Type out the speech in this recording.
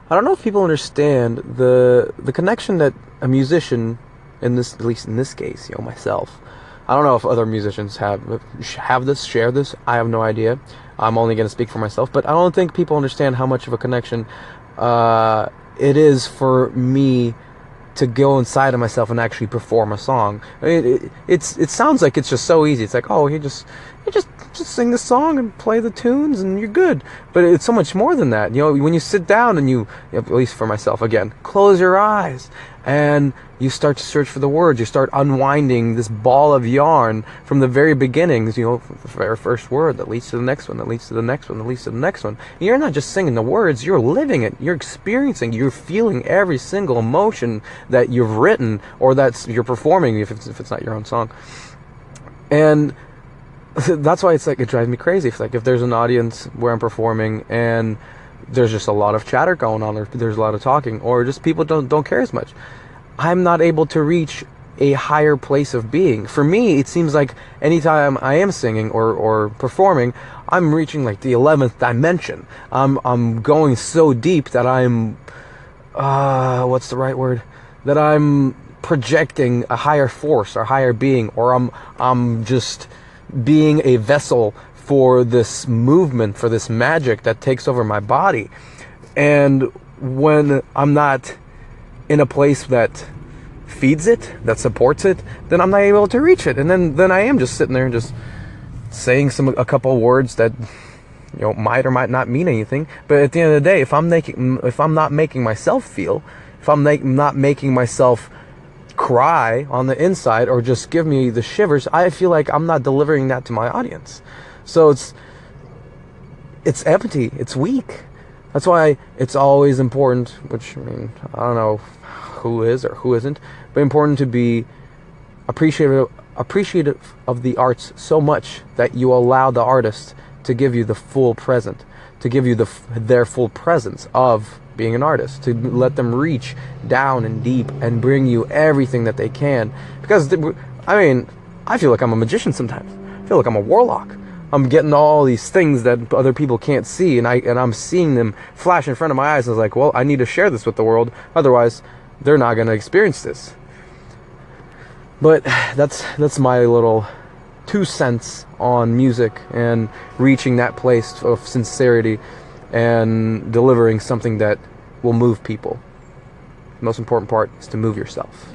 I don't know if people understand the connection that a musician, in this, at least in this case, myself. I don't know if other musicians have this, share this. I have no idea. I'm only going to speak for myself, but I don't think people understand how much of a connection it is for me to go inside of myself and actually perform a song. I mean, it sounds like it's just so easy. It's like, oh, you just sing the song and play the tunes and you're good. But it's so much more than that. When you sit down and you, at least for myself again, close your eyes and you start to search for the words. You start unwinding this ball of yarn from the very beginnings, the very first word that leads to the next one, that leads to the next one, that leads to the next one. And you're not just singing the words, you're living it. You're experiencing, you're feeling every single emotion that you've written or that you're performing if it's not your own song. And that's why it's like, it drives me crazy. It's like if there's an audience where I'm performing and there's just a lot of chatter going on, or there's a lot of talking, or just people don't care as much, I'm not able to reach a higher place of being. For me, it seems like anytime I am singing or performing, I'm reaching like the 11th dimension. I'm going so deep that I'm what's the right word? That I'm projecting a higher force or higher being, or I'm just being a vessel for this movement, for this magic that takes over my body. And when I'm not in a place that feeds it, that supports it, then I'm not able to reach it. And then I am just sitting there and just saying a couple words that might or might not mean anything. But at the end of the day, if I'm not making myself feel, if I'm not making myself cry on the inside or just give me the shivers, I feel like I'm not delivering that to my audience. So it's empty, it's weak. That's why it's always important, which, I mean, I don't know who is or who isn't, but important to be appreciative of the arts so much that you allow the artist to give you the full present, to give you their full presence of being an artist, to let them reach down and deep and bring you everything that they can. Because, I feel like I'm a magician sometimes. I feel like I'm a warlock. I'm getting all these things that other people can't see, and I'm seeing them flash in front of my eyes. I was like, well, I need to share this with the world, otherwise they're not going to experience this. But that's my little 2 cents on music and reaching that place of sincerity and delivering something that will move people. The most important part is to move yourself.